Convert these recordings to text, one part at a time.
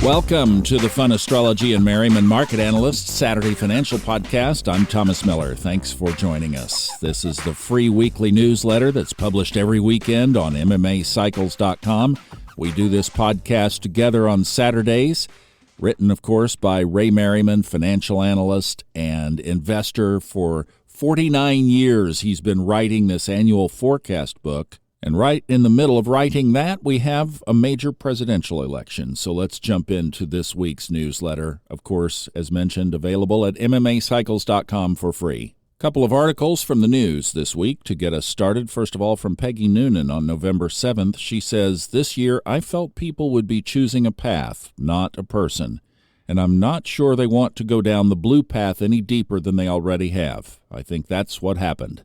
Welcome to the Fun Astrology and Merriman Market Analyst Saturday Financial Podcast. I'm Thomas Miller. Thanks for joining us. This is the free weekly newsletter that's published every weekend on MMAcycles.com. We do this podcast together on Saturdays, written, of course, by Ray Merriman, financial analyst and investor. For 49 years, he's been writing this annual forecast book. And right in the middle of writing that, we have a major presidential election. So let's jump into this week's newsletter. Of course, as mentioned, available at MMAcycles.com for free. A couple of articles from the news this week to get us started. First of all, from Peggy Noonan on November 7th. She says, "This year I felt people would be choosing a path, not a person. And I'm not sure they want to go down the blue path any deeper than they already have. I think that's what happened.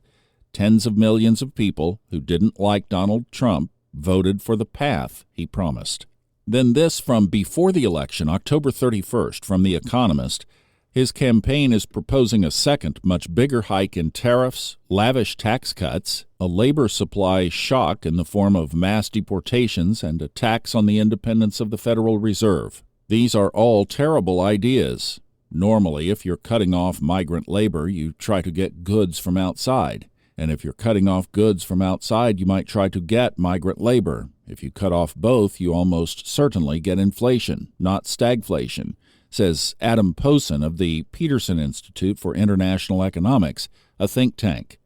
Tens of millions of people who didn't like Donald Trump voted for the path he promised." Then this from before the election, October 31st, from The Economist. His campaign is proposing a second, much bigger hike in tariffs, lavish tax cuts, a labor supply shock in the form of mass deportations, and a tax on the independence of the Federal Reserve. These are all terrible ideas. Normally, if you're cutting off migrant labor, you try to get goods from outside. And if you're cutting off goods from outside, you might try to get migrant labor. If you cut off both, you almost certainly get inflation, not stagflation, says Adam Posen of the Peterson Institute for International Economics, a think tank.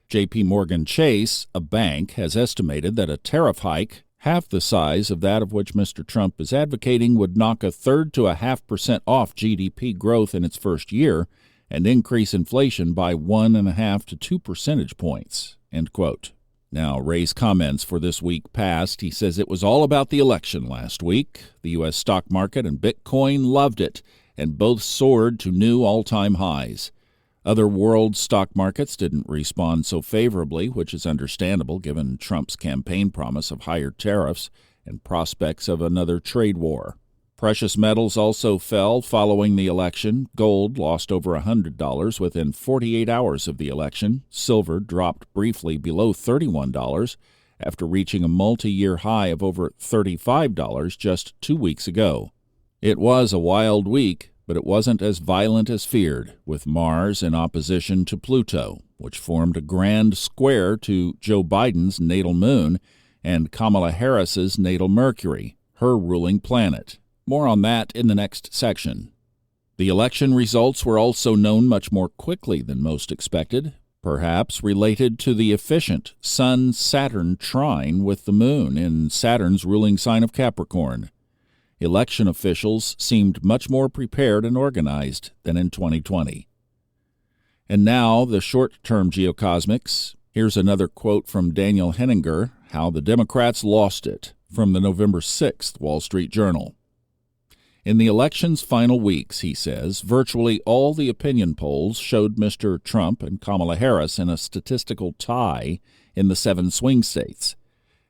J.P. Morgan Chase, a bank, has estimated that a tariff hike, half the size of that of which Mr. Trump is advocating, would knock 1/3 to 0.5% off GDP growth in its first year, and increase inflation by 1.5 to 2 percentage points, end quote. Now, Ray's comments for this week passed. He says it was all about the election last week. The U.S. stock market and Bitcoin loved it, and both soared to new all-time highs. Other world stock markets didn't respond so favorably, which is understandable given Trump's campaign promise of higher tariffs and prospects of another trade war. Precious metals also fell following the election. Gold lost over $100 within 48 hours of the election. Silver dropped briefly below $31 after reaching a multi-year high of over $35 just 2 weeks ago. It was a wild week, but it wasn't as violent as feared, with Mars in opposition to Pluto, which formed a grand square to Joe Biden's natal moon and Kamala Harris's natal Mercury, her ruling planet. More on that in the next section. The election results were also known much more quickly than most expected, perhaps related to the efficient Sun-Saturn trine with the moon in Saturn's ruling sign of Capricorn. Election officials seemed much more prepared and organized than in 2020. And now, the short-term geocosmics. Here's another quote from Daniel Henninger, How the Democrats Lost It, from the November 6th Wall Street Journal. In the election's final weeks, he says, virtually all the opinion polls showed Mr. Trump and Kamala Harris in a statistical tie in the 7 swing states.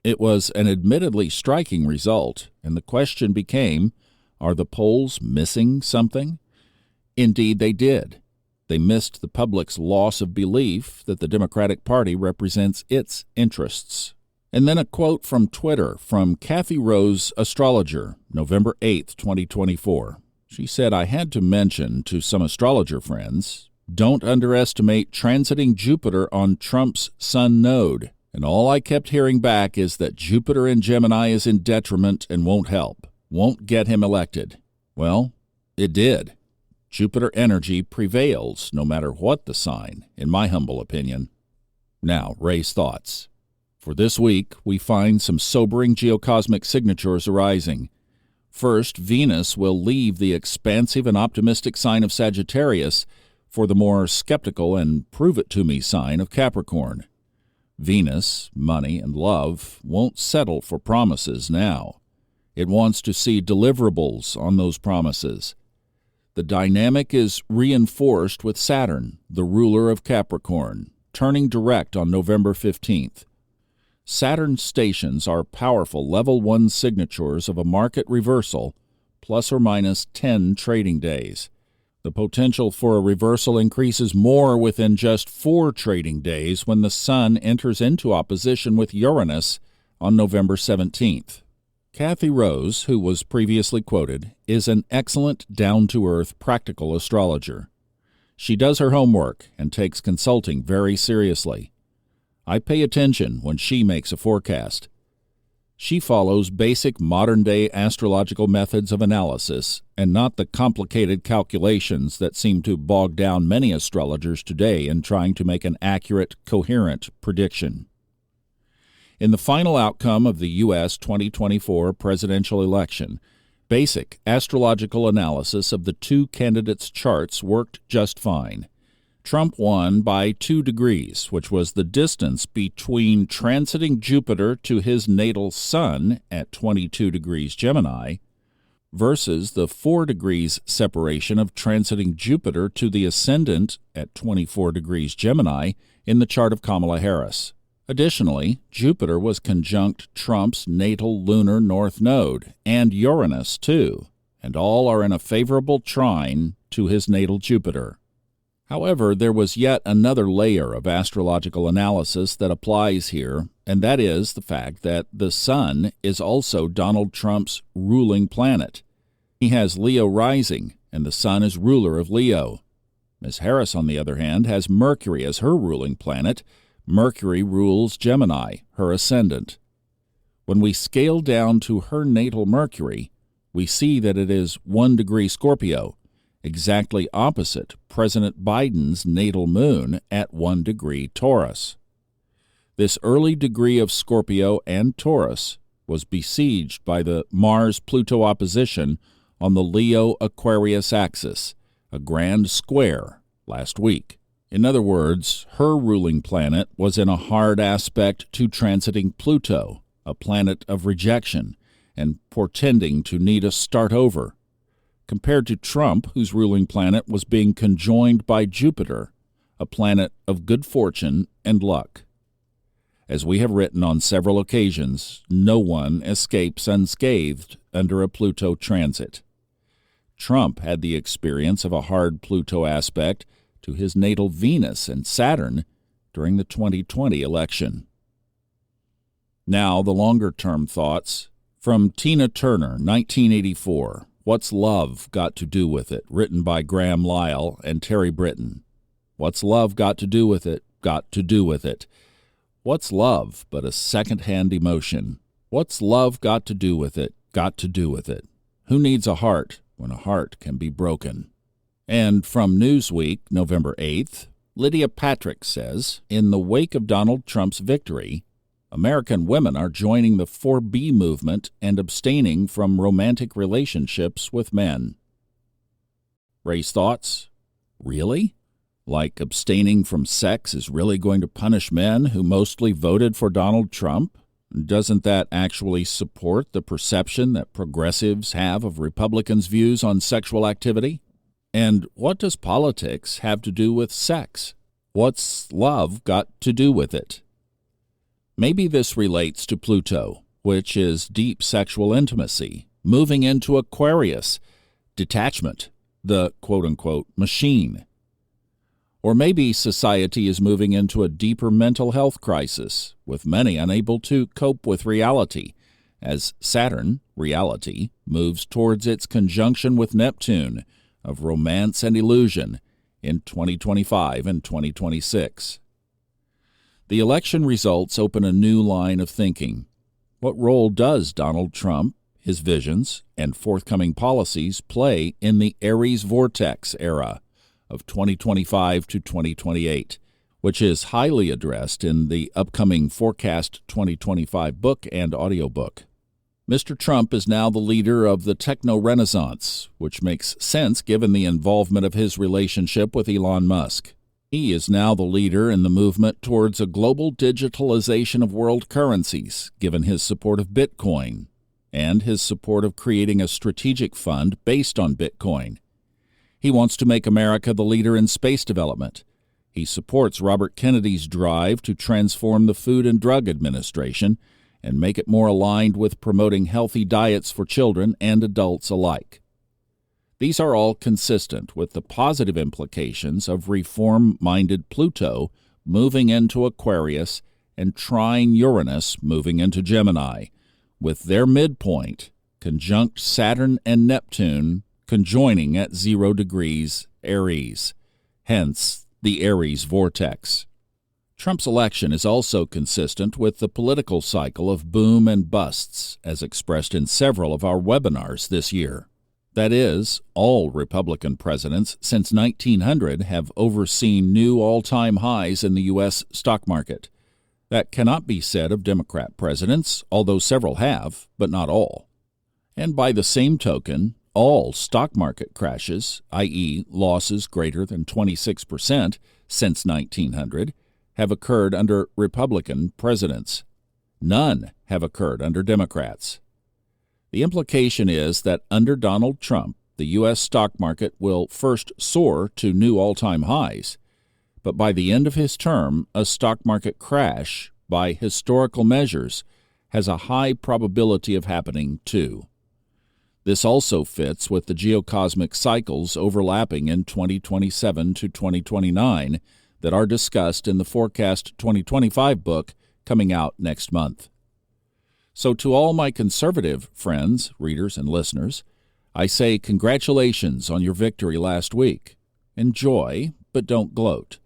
It was an admittedly striking result, and the question became, are the polls missing something? Indeed, they did. They missed the public's loss of belief that the Democratic Party represents its interests. And then a quote from Twitter from Kathy Rose, astrologer, November 8th, 2024. She said, "I had to mention to some astrologer friends, don't underestimate transiting Jupiter on Trump's Sun node. And all I kept hearing back is that Jupiter in Gemini is in detriment and won't help, won't get him elected." Well, it did. Jupiter energy prevails no matter what the sign, in my humble opinion. Now, Ray's thoughts. For this week, we find some sobering geocosmic signatures arising. First, Venus will leave the expansive and optimistic sign of Sagittarius for the more skeptical and prove-it-to-me sign of Capricorn. Venus, money, and love won't settle for promises now. It wants to see deliverables on those promises. The dynamic is reinforced with Saturn, the ruler of Capricorn, turning direct on November 15th. Saturn stations are powerful level 1 signatures of a market reversal, plus or minus 10 trading days. The potential for a reversal increases more within just 4 trading days when the Sun enters into opposition with Uranus on November 17th. Kathy Rose, who was previously quoted, is an excellent, down-to-earth, practical astrologer. She does her homework and takes consulting very seriously. I pay attention when she makes a forecast. She follows basic modern-day astrological methods of analysis and not the complicated calculations that seem to bog down many astrologers today in trying to make an accurate, coherent prediction. In the final outcome of the U.S. 2024 presidential election, basic astrological analysis of the two candidates' charts worked just fine. Trump won by 2 degrees, which was the distance between transiting Jupiter to his natal sun at 22 degrees Gemini versus the 4 degrees separation of transiting Jupiter to the ascendant at 24 degrees Gemini in the chart of Kamala Harris. Additionally, Jupiter was conjunct Trump's natal lunar north node and Uranus, too, and all are in a favorable trine to his natal Jupiter. However, there was yet another layer of astrological analysis that applies here, and that is the fact that the Sun is also Donald Trump's ruling planet. He has Leo rising, and the Sun is ruler of Leo. Ms. Harris, on the other hand, has Mercury as her ruling planet. Mercury rules Gemini, her ascendant. When we scale down to her natal Mercury, we see that it is 1 degree Scorpio, exactly opposite President Biden's natal moon at 1 degree Taurus. This early degree of Scorpio and Taurus was besieged by the Mars-Pluto opposition on the Leo-Aquarius axis, a grand square, last week. In other words, her ruling planet was in a hard aspect to transiting Pluto, a planet of rejection, and portending to need a start over, compared to Trump, whose ruling planet was being conjoined by Jupiter, a planet of good fortune and luck. As we have written on several occasions, no one escapes unscathed under a Pluto transit. Trump had the experience of a hard Pluto aspect to his natal Venus and Saturn during the 2020 election. Now, the longer-term thoughts. From Tina Turner, 1984, What's Love Got to Do with It?, written by Graham Lyle and Terry Britton. What's love got to do with it? Got to do with it. What's love but a second-hand emotion? What's love got to do with it? Got to do with it. Who needs a heart when a heart can be broken? And from Newsweek, November 8th, Lydia Patrick says, in the wake of Donald Trump's victory, American women are joining the 4B movement and abstaining from romantic relationships with men. Ray's thoughts? Really? Like abstaining from sex is really going to punish men who mostly voted for Donald Trump? Doesn't that actually support the perception that progressives have of Republicans' views on sexual activity? And what does politics have to do with sex? What's love got to do with it? Maybe this relates to Pluto, which is deep sexual intimacy, moving into Aquarius, detachment, the quote-unquote machine. Or maybe society is moving into a deeper mental health crisis, with many unable to cope with reality, as Saturn, reality, moves towards its conjunction with Neptune of romance and illusion in 2025 and 2026. The election results open a new line of thinking. What role does Donald Trump, his visions, and forthcoming policies play in the Aries Vortex era of 2025 to 2028, which is highly addressed in the upcoming Forecast 2025 book and audiobook? Mr. Trump is now the leader of the techno-renaissance, which makes sense given the involvement of his relationship with Elon Musk. He is now the leader in the movement towards a global digitalization of world currencies, given his support of Bitcoin, and his support of creating a strategic fund based on Bitcoin. He wants to make America the leader in space development. He supports Robert Kennedy's drive to transform the Food and Drug Administration and make it more aligned with promoting healthy diets for children and adults alike. These are all consistent with the positive implications of reform-minded Pluto moving into Aquarius and trine Uranus moving into Gemini, with their midpoint conjunct Saturn and Neptune conjoining at 0 degrees Aries, hence the Aries vortex. Trump's election is also consistent with the political cycle of boom and busts, as expressed in several of our webinars this year. That is, all Republican presidents since 1900 have overseen new all-time highs in the U.S. stock market. That cannot be said of Democrat presidents, although several have, but not all. And by the same token, all stock market crashes, i.e. losses greater than 26% since 1900, have occurred under Republican presidents. None have occurred under Democrats. The implication is that under Donald Trump, the U.S. stock market will first soar to new all-time highs, but by the end of his term, a stock market crash, by historical measures, has a high probability of happening too. This also fits with the geocosmic cycles overlapping in 2027 to 2029 that are discussed in the Forecast 2025 book coming out next month. So to all my conservative friends, readers, and listeners, I say congratulations on your victory last week. Enjoy, but don't gloat.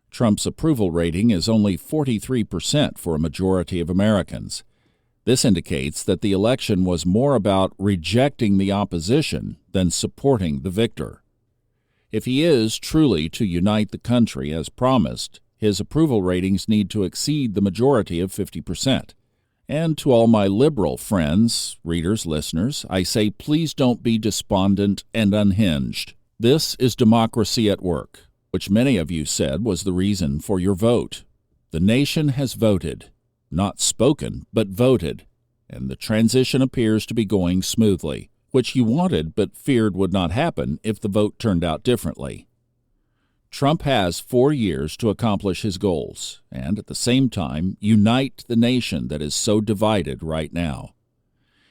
Trump's approval rating is only 43% for a majority of Americans. This indicates that the election was more about rejecting the opposition than supporting the victor. If he is truly to unite the country as promised, his approval ratings need to exceed the majority of 50%. And to all my liberal friends, readers, listeners, I say please don't be despondent and unhinged. This is democracy at work, which many of you said was the reason for your vote. The nation has voted, not spoken, but voted, and the transition appears to be going smoothly, which you wanted but feared would not happen if the vote turned out differently. Trump has 4 years to accomplish his goals and, at the same time, unite the nation that is so divided right now.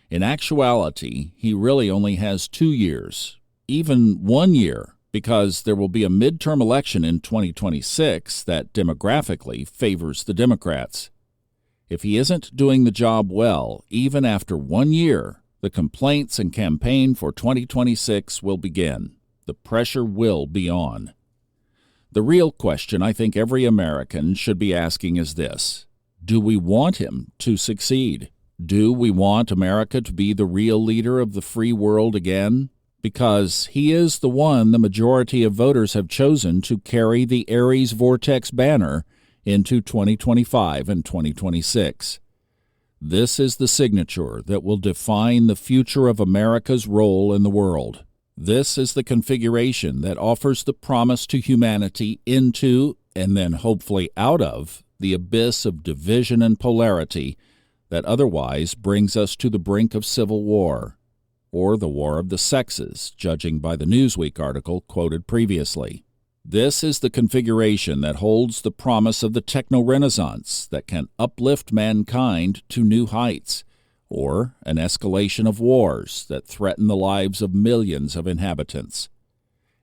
In actuality, he really only has 2 years, even 1 year, because there will be a midterm election in 2026 that demographically favors the Democrats. If he isn't doing the job well, even after 1 year, the complaints and campaign for 2026 will begin. The pressure will be on. The real question I think every American should be asking is this: do we want him to succeed? Do we want America to be the real leader of the free world again? Because he is the one the majority of voters have chosen to carry the Aries Vortex banner into 2025 and 2026. This is the signature that will define the future of America's role in the world. This is the configuration that offers the promise to humanity into, and then hopefully out of, the abyss of division and polarity that otherwise brings us to the brink of civil war, or the war of the sexes, judging by the Newsweek article quoted previously. This is the configuration that holds the promise of the techno-renaissance that can uplift mankind to new heights, or an escalation of wars that threaten the lives of millions of inhabitants.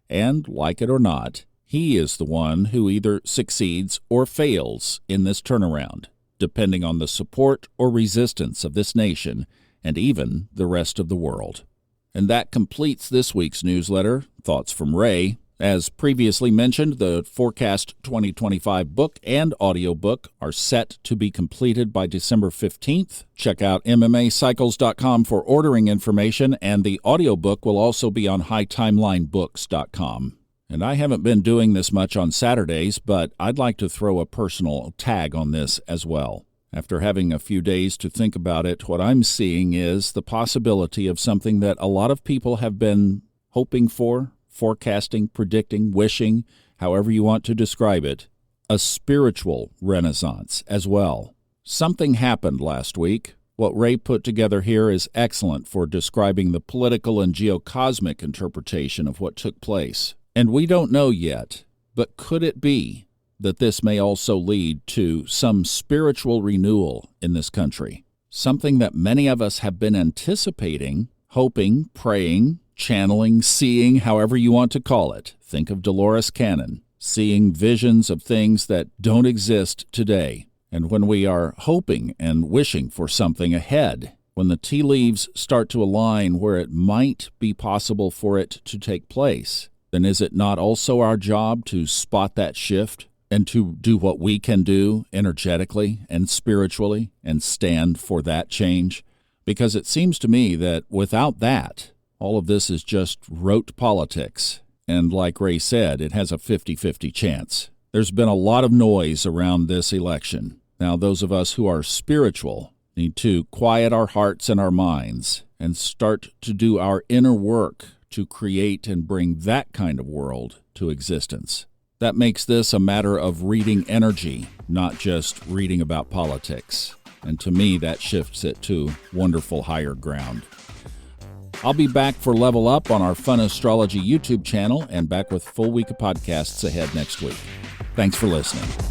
And, like it or not, he is the one who either succeeds or fails in this turnaround, depending on the support or resistance of this nation and even the rest of the world. And that completes this week's newsletter, Thoughts from Ray. As previously mentioned, the Forecast 2025 book and audiobook are set to be completed by December 15th. Check out MMAcycles.com for ordering information, and the audiobook will also be on HighTimelineBooks.com. And I haven't been doing this much on Saturdays, but I'd like to throw a personal tag on this as well. After having a few days to think about it, what I'm seeing is the possibility of something that a lot of people have been hoping for, forecasting, predicting, wishing, however you want to describe it, a spiritual renaissance as well. Something happened last week. What Ray put together here is excellent for describing the political and geocosmic interpretation of what took place. And we don't know yet, but could it be that this may also lead to some spiritual renewal in this country? Something that many of us have been anticipating, hoping, praying, channeling, seeing, however you want to call it. Think of Dolores Cannon, seeing visions of things that don't exist today. And when we are hoping and wishing for something ahead, when the tea leaves start to align where it might be possible for it to take place, then is it not also our job to spot that shift and to do what we can do energetically and spiritually and stand for that change? Because it seems to me that without that, all of this is just rote politics. And like Ray said, it has a 50-50 chance. There's been a lot of noise around this election. Now, those of us who are spiritual need to quiet our hearts and our minds and start to do our inner work to create and bring that kind of world to existence. That makes this a matter of reading energy, not just reading about politics. And to me, that shifts it to wonderful higher ground. I'll be back for Level Up on our Fun Astrology YouTube channel and back with a full week of podcasts ahead next week. Thanks for listening.